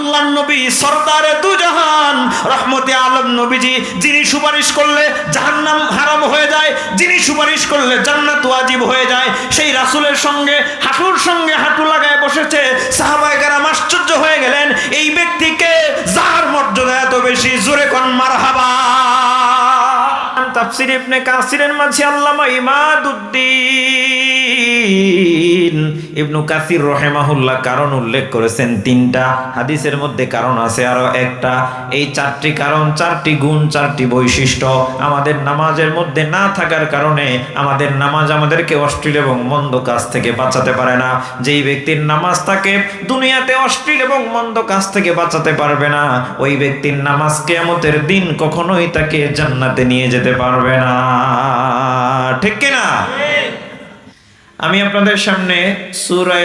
আল্লাহর নবী সরদারে দু জাহান রহমতে আলম নবীজি, যিনি সুপারিশ করলে জাহান্নাম হারাম হয়ে যায়, যিনি সুপারিশ করলে জান্নাত ওয়াজিব হয়ে যায়, সেই রাসূলের সঙ্গে হাঁটুর সঙ্গে হাঁটু লাগায় বসেছে। সাহাবায়ে কেরাম আশ্চর্য হয়ে গেলেন, এই ব্যক্তিকে যার মর্যাদা এত বেশি, জোরে কোন মারহাবা। তাফসীর ইবনে কাসিরের মাঝে আল্লামা ইমাদউদ্দিন ইবনে কাসির রাহিমাহুল্লাহ কারণ উল্লেখ করেছেন তিনটা, হাদিসের মধ্যে কারণ আছে আরো একটা। এই চারটি কারণ, চারটি গুণ, চারটি বৈশিষ্ট্য আমাদের নামাজের মধ্যে না থাকার কারণে আমাদের নামাজ আমাদেরকে অশ্লীল এবং মন্দ কাজ থেকে বাঁচাতে পারে না। যেই ব্যক্তির নামাজ তাকে দুনিয়াতে অশ্লীল এবং মন্দ কাজ থেকে বাঁচাতে পারবে না, ওই ব্যক্তির নামাজ কিয়ামতের দিন কখনোই তাকে জান্নাতে নিয়ে যেতে পারবে না। ঠিক কিনা? আমি আপনাদের সামনে সূরা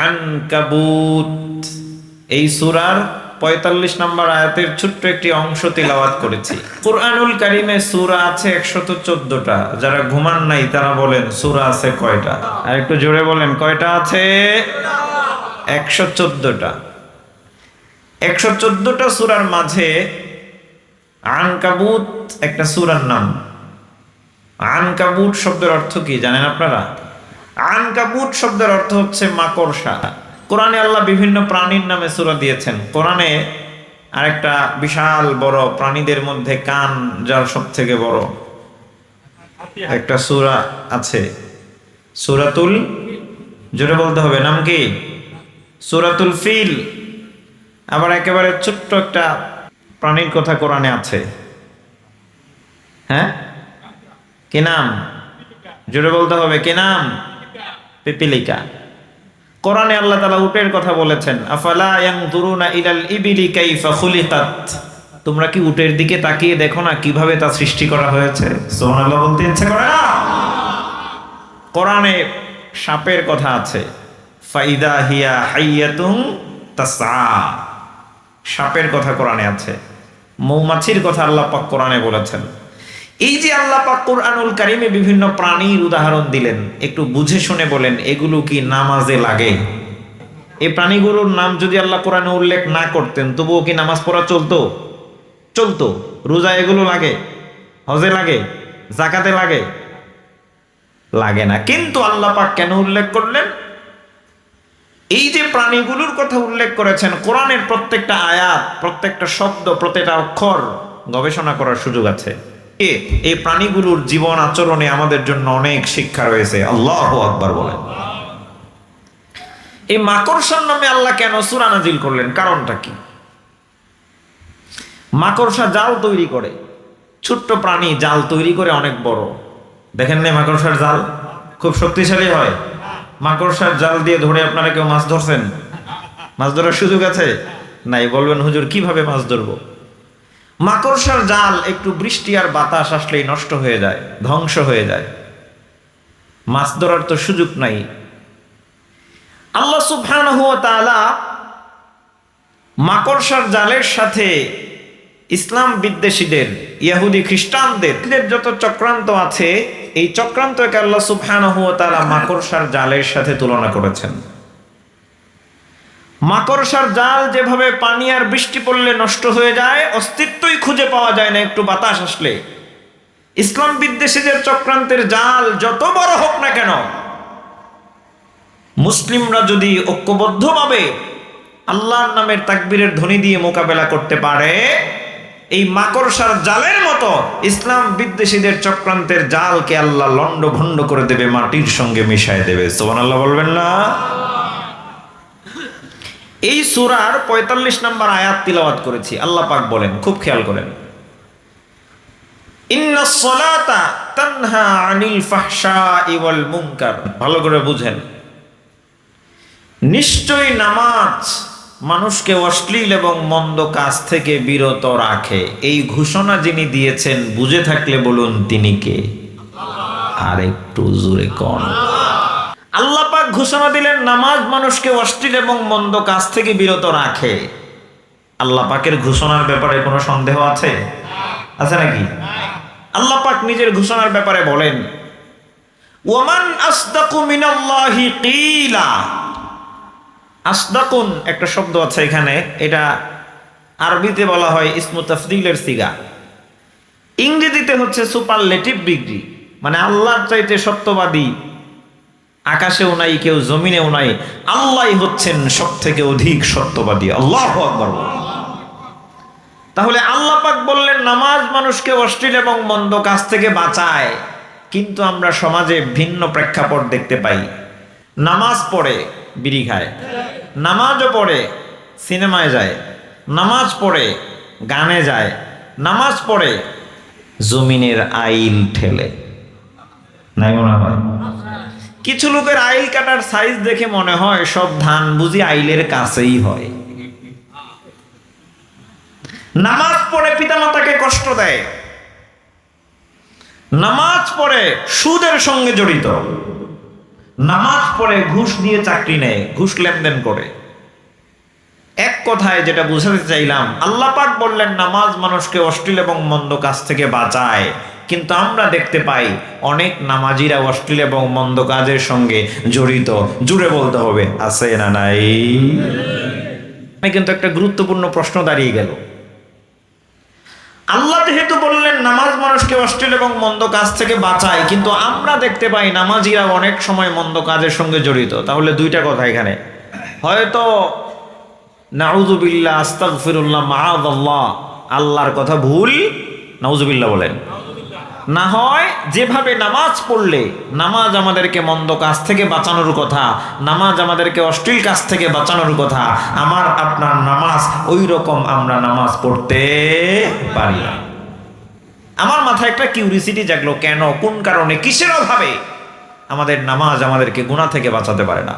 আনকাবুত, এই সূরার ৪৫ নম্বর আয়াতের ছোট্ট একটি অংশ তিলাওয়াত করেছি। কুরআনুল কারীমে সূরা আছে ১১৪টা। যারা ঘুমান নাই তারা বলেন সূরা আছে কয়টা? আর একটু জোরে বলেন, কয়টা আছে? ১১৪টা। ১১৪টা সূরার মাঝে আনকাবুত একটা সূরার নাম। আনকাবুত শব্দের অর্থ কি জানেন আপনারা? আনকাবুত শব্দের অর্থ হচ্ছে মাকড়সা। কোরআনে আল্লাহ বিভিন্ন প্রাণীর নামে সূরা দিয়েছেন। কোরআনে আরেকটা বিশাল বড় প্রাণীদের মধ্যে কান যার সব থেকে বড় একটা সূরা আছে, সূরাতুল, জোরে বলতে হবে, নাম কি? সূরাতুল ফিল। আবার একেবারে ছোট্ট একটা প্রাণীর কথা কোরআনে আছে, হ্যাঁ, কি নাম? জোরে বলতে হবে, কি নাম? পিপিলিকা। কোরআনে আল্লাহ তাআলা উটের কথা বলেছেন, আফালা ইয়ানজুরুনা ইলাল ইবিলি কাইফা খুলিকাত। তোমরা কি উটের দিকে তাকিয়ে দেখো না কিভাবে তা সৃষ্টি করা হয়েছে? সুবহানাল্লাহ বলতে ইচ্ছে করে না? কোরআনে সাপের কথা আছে, ফাইদা হিয়া হাইয়াতুন তাসআ। সাপের কথা কোরআনে আছে। মৌমাছির কথা আল্লাহ পাক কোরআনে বলেছেন। এই যে আল্লাহ পাক কুরআনুল কারীমে বিভিন্ন প্রাণীর উদাহরণ দিলেন, একটু বুঝে শুনে বলেন এগুলো কি নামাজে লাগে? এই প্রাণীগুলোর নাম যদি আল্লাহ কোরআনে উল্লেখ না করতেন তবুও কি নামাজ পড়া চলতো? চলতো। রোজা এগুলো লাগে? হজে লাগে? যাকাতে লাগে? লাগে না। কিন্তু আল্লাহ পাক কেন উল্লেখ করলেন? এই যে প্রাণীগুলোর কথা উল্লেখ করেছেন, কোরআনের প্রত্যেকটা আয়াত, প্রত্যেকটা শব্দ, প্রত্যেকটা অক্ষর গবেষণা করার সুযোগ আছে। এই প্রাণীগুলোর জীবন আচরণে আমাদের জন্য অনেক শিক্ষা রয়েছে। আল্লাহু আকবার বলেন। এই মাকড়সার নামে আল্লাহ কেন সূরা নাজিল করলেন? কারণটা কি? মাকড়সা জাল তৈরি করে, ছোট্ট প্রাণী জাল তৈরি করে অনেক বড়। দেখেন না মাকড়সার জাল খুব শক্তিশালী হয়। মাকড়সার জাল দিয়ে ধরে আপনারা কেউ মাছ ধরছেন? মাছ ধরার সুযোগ আছে? নাই। বলবেন হুজুর কিভাবে মাছ ধরবো? মাকড়সার জাল একটু বৃষ্টি আর বাতাস আসলেই নষ্ট হয়ে যায়, ধ্বংস হয়ে যায়। মাছ ধরার তো সুযোগ নাই। আল্লাহ সুবহানাহু ওয়া তাআলা মাকড়সার জালের সাথে ইসলাম বিদ্বেষীদের, ইহুদি খ্রিস্টানদের যত চক্রান্ত আছে, এই চক্রান্তকে আল্লাহ সুবহানাহু ওয়া তাআলা মাকড়সার জালের সাথে তুলনা করেছেন। মাকড়সার জাল যেভাবে পানি আর বৃষ্টি পড়লে নষ্ট হয়ে যায়, অস্তিত্বই খুঁজে পাওয়া যায় না একটু বাতাস আসলে, ইসলাম বিদ্বেষীদের চক্রান্তের জাল যত বড় হোক না কেন, মুসলিমরা যদি ঐক্যবদ্ধভাবে আল্লাহর নামের তাকবীরের ধ্বনি দিয়ে মোকাবেলা করতে পারে, এই মাকড়সার জালের মতো ইসলাম বিদ্বেষীদের চক্রান্তের জালকে আল্লাহ লন্ডভন্ড করে দেবে, মাটির সঙ্গে মিশায় দেবে। সুবহানাল্লাহ বলবেন না? এই সূরার ৪৫ নম্বর আয়াত তিলাওয়াত করেছি। আল্লাহ পাক বলেন, খুব খেয়াল করেন, ইন্নাস সালাতা তানহা আনিল ফাহশাই ওয়াল মুনকার। ভালো করে বুঝেন, নিশ্চয়ই নামাজ মানুষকে অশ্লীল এবং মন্দ কাজ থেকে বিরত রাখে। এই ঘোষণা যিনি দিয়েছেন বুঝে থাকলে বলুন তিনি কে? আর একটু জোরে কোন? আল্লাহ পাক ঘোষণা দিলেন নামাজ মানুষকে অশ্লীল এবং মন্দ কাজ থেকে বিরত রাখে। আল্লাহ পাকের ঘোষণার ব্যাপারে কোনো সন্দেহ আছে? আছে নাকি? আল্লাহ পাক নিজের ঘোষণার ব্যাপারে বলেন, ওয়ামান আসদাকু মিনাল্লাহি কিলা। আসদাকুন একটা শব্দ আছে এখানে, এটা আরবিতে বলা হয় ইসমু তাফদিলের সিগা, ইংরেজিতে হচ্ছে সুপারলেটিভ ডিগ্রি, মানে আল্লাহর চাইতে সত্যবাদী আকাশেও নাই, কেউ জমিনেও নাই, আল্লাহই হচ্ছেন সব থেকে অধিক সত্যবাদী। আল্লাহু আকবার। তাহলে আল্লাহ পাক বললেন নামাজ মানুষকে অশ্লীল এবং মন্দ কাজ থেকে বাঁচায়, কিন্তু আমরা সমাজে ভিন্ন প্রেক্ষাপট দেখতে পাই। নামাজ পড়ে বিড়ি খায়, নামাজও পড়ে সিনেমায় যায়, নামাজ পড়ে গানে যায়, নামাজ পড়ে জমিনের আইল ঠেলে। নাই মনে হয় কিছু লোকের আইল কাটার সাইজ দেখে মনে হয় সব ধান বুঝি আইলের কাছেই হয়। নামাজ পড়ে পিতামাতাকে কষ্ট দেয়, নামাজ পড়ে সুদের সঙ্গে জড়িত, নামাজ পড়ে ঘুষ দিয়ে চাকরি নেয়, ঘুষ লেনদেন করে। এক কথায় যেটা বুঝাতে চাইলাম, আল্লাহ পাক বললেন নামাজ মানুষকে অশ্লীল এবং মন্দ কাজ থেকে বাঁচায়, কিন্তু আমরা দেখতে পাই অনেক নামাজিরা অশ্লীল এবং মন্দ কাজের সঙ্গে জড়িত। জুড়ে বলতে হবে আছে না নাই? কিন্তু একটা গুরুত্বপূর্ণ প্রশ্ন দাঁড়িয়ে গেল, আল্লাহ যেহেতু বললেন নামাজ মানুষকে অশ্লীল এবং মন্দ কাজ থেকে বাঁচায়, কিন্তু আমরা দেখতে পাই নামাজিরা অনেক সময় মন্দ কাজের সঙ্গে জড়িত। তাহলে দুইটা কথা এখানে, হয়তো নাউযুবিল্লাহ, আস্তাগফিরুল্লাহ, মাআযাল্লাহ, আল্লাহর কথা ভুল, নাউযুবিল্লাহ বলেন, না হয় যেভাবে নামাজ পড়লে নামাজ আমাদেরকে মন্দ কাজ থেকে বাঁচানোর কথা, নামাজ আমাদেরকে অশ্লীল কাজ থেকে বাঁচানোর কথা, আমার আপনার নামাজ ওই রকম আমরা নামাজ পড়তে পারি না। আমার মাথায় একটা কিউরিসিটি জাগলো, কেন, কোন কারণে, কিসের অভাবে আমাদের নামাজ আমাদেরকে গুনাহ থেকে বাঁচাতে পারে না?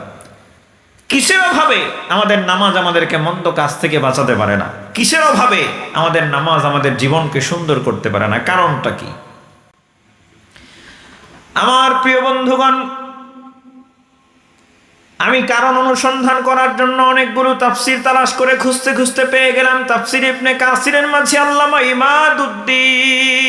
কিসের অভাবে আমাদের নামাজ আমাদেরকে মন্দ কাজ থেকে বাঁচাতে পারে না? কিসের অভাবে আমাদের নামাজ আমাদের জীবনকে সুন্দর করতে পারে না? কারণটা কি? আমার প্রিয় বন্ধুগণ, আমি কারণ অনুসন্ধান করার জন্য অনেকগুলো তাফসীর তালাশ করে খুঁজতে খুঁজতে পেয়ে গেলাম। তাফসীর ইবনে কাসিরের মাঝে আল্লামা ইমাদউদ্দিন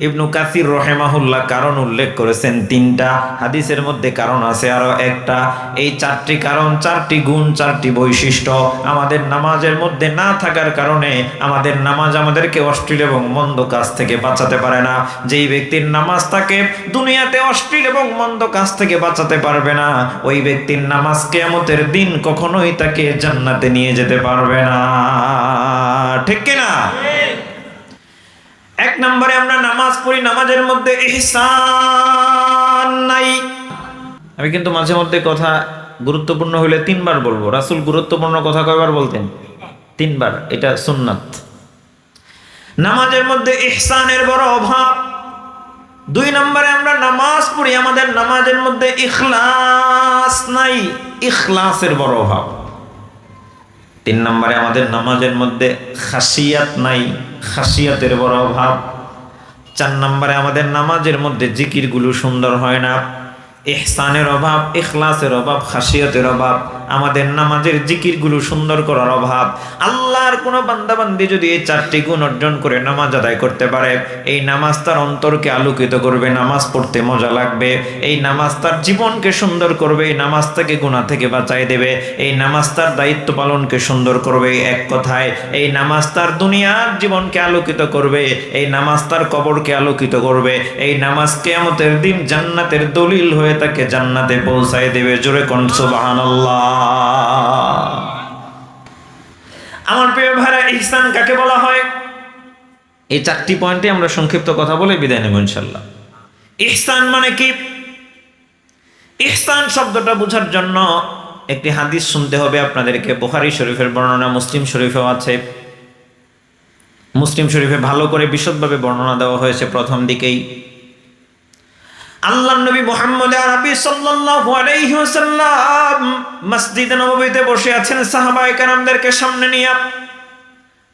ইবনু কাসির রহিমাহুল্লাহ কারণ উল্লেখ করেছেন তিনটা। হাদিসের মধ্যে কারণ আছে আরো একটা। এই চারটি কারণ, চারটি গুণ, চারটি বৈশিষ্ট্য আমাদের নামাজের মধ্যে না থাকার কারণে আমাদের নামাজ আমাদেরকে অশ্লীল এবং মন্দ কাজ থেকে বাঁচাতে পারে না। যেই ব্যক্তির নামাজ তাকে দুনিয়াতে অশ্লীল এবং মন্দ কাজ থেকে বাঁচাতে পারবে না, ওই ব্যক্তির নামাজ কিয়ামতের দিন কখনোই তাকে জান্নাতে নিয়ে যেতে পারবে না। ঠিক কিনা? এক নম্বরে আমরা নামাজ পড়ি, নামাজের মধ্যে ইহসান নাই। আমি কিন্তু মাঝে মধ্যে কথা গুরুত্বপূর্ণ হইলে তিনবার বলবো। রাসূল গুরুত্বপূর্ণ কথা কয়বার বলতেন? তিনবার। এটা সুন্নাত। নামাজের মধ্যে ইহসানের বড় অভাব। দুই নম্বরে আমরা নামাজ পড়ি, আমাদের নামাজের মধ্যে ইখলাস নাই, ইখলাসের বড় অভাব। তিন নম্বরে আমাদের নামাজের মধ্যে খাশিয়াত নাই, খাশিয়াতের বড় অভাব। চার নম্বরে আমাদের নামাজের মধ্যে জিকিরগুলো সুন্দর হয় না, ইহসানের অভাব, ইখলাসের অভাব, খাশিয়াতের অভাব, আমাদের নামাজের জিকিরগুলো সুন্দর করার অভাব। আল্লাহর কোনো বান্দাবান্দি যদি এই চারটি গুণ অর্জন করে নামাজ আদায় করতে পারে, এই নামাজ তার অন্তরকে আলোকিত করবে, নামাজ পড়তে মজা লাগবে, এই নামাজ তার জীবনকে সুন্দর করবে, এই নামাজ তাকে গুনাহ থেকে বাঁচায় দেবে, এই নামাজ তার দায়িত্ব পালনকে সুন্দর করবে। এক কথায় এই নামাজ তার দুনিয়ার জীবনকে আলোকিত করবে, এই নামাজ তার কবরকে আলোকিত করবে, এই নামাজ কিয়ামতের দিন জান্নাতের দলিল হয়ে তাকে জান্নাতে পৌঁছায় দেবে। জোরে কোন সুবহানাল্লাহ। আমার প্রিয় ভাইরা, ইহসান কাকে বলা হয়? এই চারটি পয়েন্টে আমরা সংক্ষিপ্ত কথা বলে বিদায় নেব ইনশাআল্লাহ। ইহসান মানে কি? ইহসান শব্দটা বোঝার জন্য একটি হাদিস শুনতে হবে আপনাদেরকে। বুখারী শরীফের বর্ণনা, মুসলিম শরীফেও আছে। মুসলিম শরীফে ভালো করে বিশদভাবে বর্ণনা দেওয়া হয়েছে প্রথম দিকেই। আল্লাহর নবী মুহাম্মদ আরবি সাল্লাল্লাহু আলাইহি ওয়াসাল্লাম মসজিদে নববীতে বসে আছেন সাহাবায়ে কেরামদেরকে সামনে নিয়ে।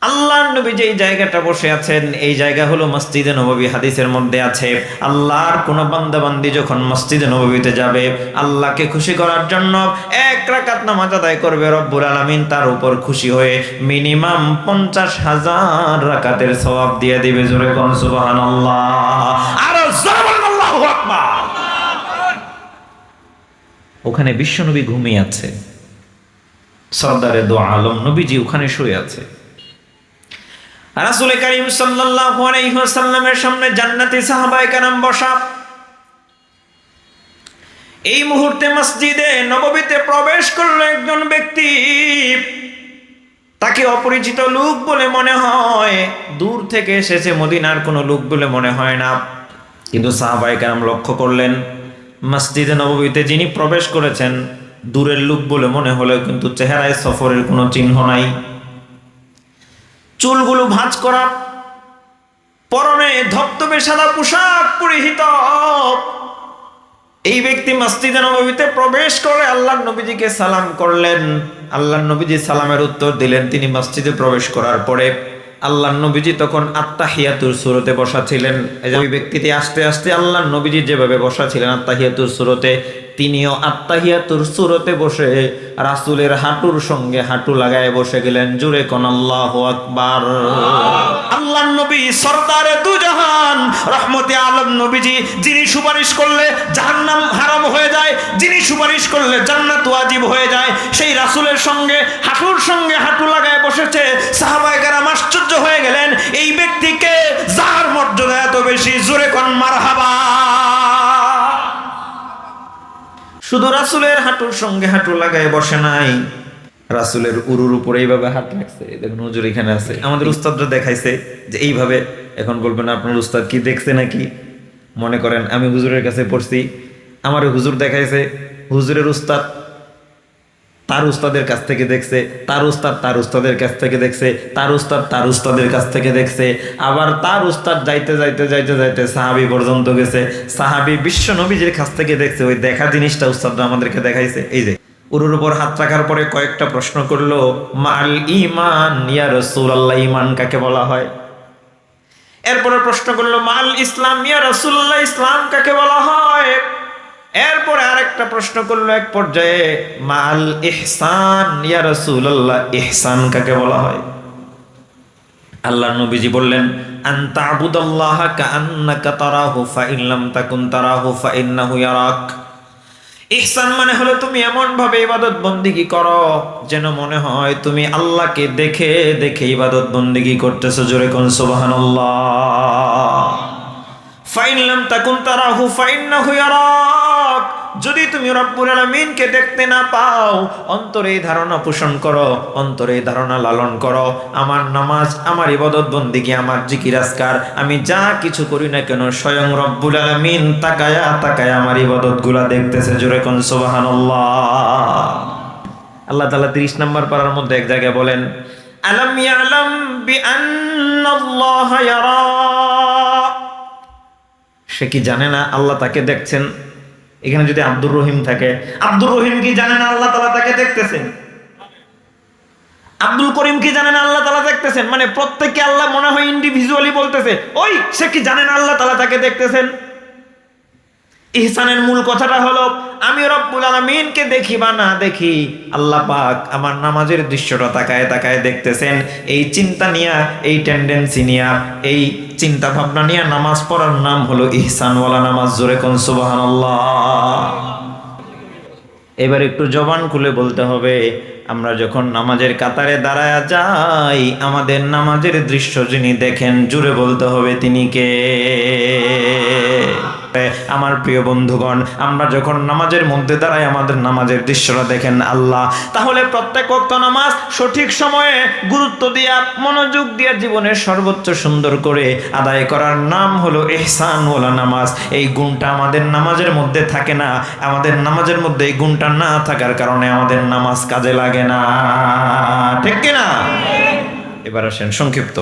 আল্লাহর নবী যেই জায়গাটা বসে আছেন এই জায়গা হলো মসজিদে নববী। হাদিসের মধ্যে আছে আল্লাহর কোন বান্দা বান্দি যখন মসজিদে নববীতে যাবে আল্লাহকে খুশি করার জন্য এক রাকাত নামাজ আদায় করবে, রব্বুল আলামিন তার উপর খুশি হয়ে মিনিমাম 50,000 রাকাতের সওয়াব দিয়ে দিবে। জোরে কোন সুবহানাল্লাহ। আর জোরে বলেন আল্লাহু আকবার। ওখানে বিশ্বনবী ঘুমিয়ে আছে, সরদারে দো আলম নবীজি ওখানে শুয়ে আছে। রাসূল করিম সাল্লাল্লাহু আলাইহি ওয়াসাল্লামের সামনে জান্নাতি সাহাবায়ে কেরাম বসা। এই মুহূর্তে মসজিদে নববীতে প্রবেশ করলো একজন ব্যক্তি। তাকে অপরিচিত লোক বলে মনে হয়, দূর থেকে এসেছে, মদিনার কোনো লোক বলে মনে হয় না। কিন্তু সাহাবায়ে কেরাম লক্ষ্য করলেন, মসজিদে নববীতে যিনি প্রবেশ করেছেন দূরের লোক বলে মনে হলেও কিন্তু চেহারায় সফরের কোনো চিহ্ন নাই। চুলগুলো ভাঁজ করা, পরনে ধবধবে সাদা পোশাক পরিহিত এই ব্যক্তি মসজিদে নববীতে প্রবেশ করে আল্লাহর নবীজিকে সালাম করলেন। আল্লাহর নবীজি সালামের উত্তর দিলেন। তিনি মসজিদে প্রবেশ করার পরে আল্লাহর নবীজি তখন আত্তাহিয়াতুর সূরতে বসা ছিলেন। ওই ব্যক্তিটি আস্তে আস্তে আল্লাহর নবীজি যেভাবে বসা ছিলেন আত্তাহিয়াতুর সূরতে, তিনিও আত্তাহিয়াতুর সূরতে বসে রাসূলের হাঁটুর সঙ্গে হাঁটু লাগায় বসে গেলেন। জোরে কোন আল্লাহু আকবার। আল্লাহর নবী সরদারে দু জাহান রহমতে আলম নবীজি, যিনি সুপারিশ করলে জাহান্নাম হারাম হয়ে যায়, যিনি সুপারিশ করলে জান্নাত ওয়াজিব হয়ে যায়, সেই রাসূলের সঙ্গে হাঁটু লাগায় বসেছে। সাহাবায়ে কেরাম আশ্চর্য হয়ে গেলেন, এই ব্যক্তিকে যার মর্যাদা এত বেশি, জোরে কোন মারহাবা। শুধু রাসূলের হাঁটুর সঙ্গে হাঁটু লাগায় বসে নাই, রাসূলের উরুর উপরে এইভাবে হাত রাখছে। দেখুন হুজুর এখানে আছে, আমাদের উস্তাদরা দেখাইছে যে এইভাবে। এখন বলবেন আপনার উস্তাদ কি দেখছে নাকি? মনে করেন আমি হুজুরের কাছে পড়ছি, আমার হুজুর দেখাইছে, হুজুরের উস্তাদ তার উস্তাদের কাছ থেকে দেখছে, তার উস্তাদ তার উস্তাদের কাছ থেকে দেখছে, তার উস্তাদ তার উস্তাদের কাছ থেকে দেখছে, আবার তার উস্তাদ যাইতে যাইতে যাইতে যাইতে সাহাবী পর্যন্ত গেছে, সাহাবী বিশ্ব নবীজির কাছ থেকে দেখছে। ওই দেখা জিনিসটা উস্তাদরা আমাদেরকে দেখাইছে। এই যে উরুর উপর হাত রাখার পরে কয়েকটা প্রশ্ন করলো, মাল ঈমান ইয়া রাসূলুল্লাহ, ঈমান কাকে বলা হয়? এরপরে প্রশ্ন করলো মাল ইসলাম ইয়া রাসূলুল্লাহ, ইসলাম কাকে বলা হয়? এরপরে আরেকটা প্রশ্ন করলো এক পর্যায়ে, মাল ইহসান ইয়া রাসূলুল্লাহ, ইহসান কাকে বলা হয়? আল্লাহর নবীজি বললেন, আনতা আবুদাল্লাহা কাআন্নাকা তারাহু ফাইন লাম তাকুন তারাহু ফাইন্নাহু ইয়ারাক। ইহসান মানে হলো তুমি এমন ভাবে ইবাদত বন্দেগী করো যেন মনে হয় তুমি আল্লাহকে দেখে দেখে ইবাদত বন্দেগী করতেছো। জোরে কোন সুবহানাল্লাহ। ফাইন লাম তাকুন তারাহু ফাইন্নাহু ইয়ারাক, যদি তুমি রব্বুল আলামিনকে দেখতে না পাও, অন্তরে এই ধারণা পোষণ করো, অন্তরে এই ধারণা লালন করো, আমার নামাজ, আমার ইবাদত বন্দেগী, আমার জিকির আজকার, আমি যা কিছু করি না কেন স্বয়ং রব্বুল আলামিন তাকায়া তাকায়া আমার ইবাদতগুলা দেখতেছে। জোরে কোন সুবহানাল্লাহ। আল্লাহ তাআলা 30 নম্বর পারার মধ্যে এক জায়গায় বলেন, আলাম ইয়ালাম বিআন্নাল্লাহা ইয়ারা, সে কি জানে না আল্লাহ তাকে দেখছেন? এখানে যদি আব্দুর রহিম থাকে, আব্দুর রহিম কি জানে না আল্লাহ তাআলা তাকে দেখতেছেন? আব্দুল করিম কি জানে না আল্লাহ তাআলা দেখতেছেন? মানে প্রত্যেককে আল্লাহ মনে হয় ইন্ডিভিজুয়ালি বলতেছে, ওই সে কি জানে না আল্লাহ তাআলা তাকে দেখতেছেন? ইহসানের মূল কথাটা হলো, আমি রব্বুল আলামিনকে দেখি বা না দেখি, আল্লাহ পাক আমার নামাজের দৃশ্যটা তাকায় তাকায় দেখতেছেন। এই চিন্তা নিয়া, এই টেন্ডেন্সি নিয়া, এই চিন্তা ভাবনা নিয়ে নামাজ পড়ার নাম হলো ইহসানওয়ালা নামাজ। জোরে কোন সুবহানাল্লাহ। এবার একটু জবান খুলে বলতে হবে, আমরা যখন নামাজের কাতারে দাঁড়ায়া যাই, আমাদের নামাজের দৃশ্য যিনি দেখেন, জুড়ে বলতে হবে তিনি কে? আমার প্রিয় বন্ধুগণ, আমরা যখন নামাজের মধ্যে দাঁড়াই, আমাদের নামাজের দৃশ্যটা দেখেন আল্লাহ। তাহলে প্রত্যেক ওয়াক্ত নামাজ সঠিক সময়ে গুরুত্ব দিয়া, মনোযোগ দিয়া, জীবনের সর্বোচ্চ সুন্দর করে আদায় করার নাম হলো ইহসানওয়ালা নামাজ। এই গুণটা আমাদের নামাজের মধ্যে থাকে না। আমাদের নামাজের মধ্যে এই গুণটা না থাকার কারণে আমাদের নামাজ কাজে লাগে না। ঠিক কিনা? এবার আসেন সংক্ষিপ্ত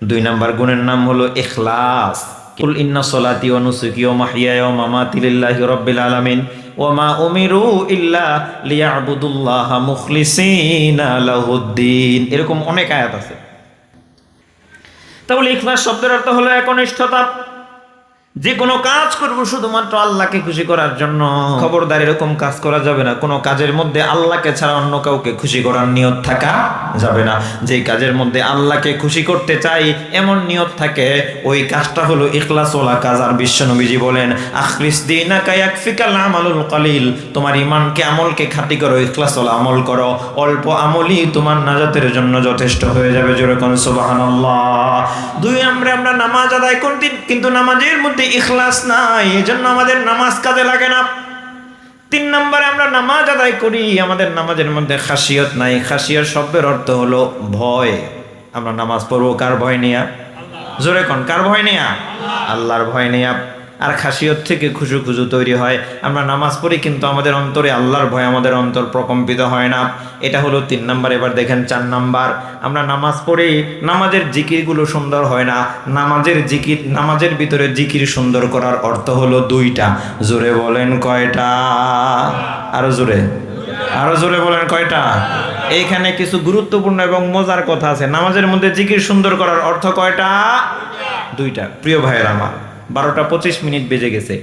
2 নম্বর গুণের নাম হলো ইখলাস। কুল ইন্না সলাতি ওয়া নুসুকি ওয়া মাহইয়ায়া ওয়া মামাতি লিল্লাহি রাব্বিল আলামিন ওয়া মা উমিরু ইল্লা লিয়াবুদুল্লাহা মুখলিসিনা লাহুদ্দিন। এরকম অনেক আয়াত আছে। তাহলে ইখলাস শব্দের অর্থ হলো একনিষ্ঠতা। যে কোনো কাজ করব শুধুমাত্র আল্লাহকে খুশি করার জন্য। খবরদার এরকম কাজ করা যাবে না। কোনো কাজের মধ্যে আল্লাহকে ছাড়া অন্য কাউকে খুশি করার নিয়ত থাকা যাবে না। যে কাজের মধ্যে আল্লাহকে খুশি করতে চাই এমন নিয়ত থাকে, ওই কাজটা হলো ইখলাসওয়ালা কাজ। আর বিশ্বনবীজি বলেন, আখলিস দীনাকা ইয়াকফিকাল আমালুল কলিল, তোমার ইমানকে আমলকে খাঁটি করো, ইখলাসওয়ালা আমল করো, অল্প আমলই তোমার নাজাতের জন্য যথেষ্ট হয়ে যাবে। জোরে কোন সুবহানাল্লাহ। দুই আমরা নামাজ আদায় করি কিন্তু নামাজের মধ্যে ইখলাস নাই, এজন্য আমাদের নামাজ কাজে লাগে না। 3 নম্বরে আমরা নামাজ আদায় করি, আমাদের নামাজের মধ্যে খাশিয়ত নাই। খাশিয়ত শব্দের অর্থ হলো ভয়। আমরা নামাজ পড়বো কার ভয় নিয়া? জোরে কোন, কার ভয় নিয়া? আল্লাহর ভয় নিয়া। আর খাশিয়ত থেকে খুশু তৈরি হয়। আমরা নামাজ পড়ি কিন্তু আমাদের অন্তরে আল্লাহর ভয়, আমাদের অন্তর প্রকম্পিত হয় না। এটা হলো 3 নাম্বার। এবার দেখেন 4 নাম্বার, আমরা নামাজ পড়ি, নামাজের জিকিরগুলো সুন্দর হয় না। নামাজের ভিতরে জিকির সুন্দর করার অর্থ হলো 2টা। জোরে বলেন কয়টা? আরো জোরে বলেন কয়টা? এইখানে কিছু গুরুত্বপূর্ণ এবং মজার কথা আছে। নামাজের মধ্যে জিকির সুন্দর করার অর্থ কয়টা? 2টা। প্রিয় ভাইয়ের আমার, 12টা 25 মিনিট বেজে গেছে।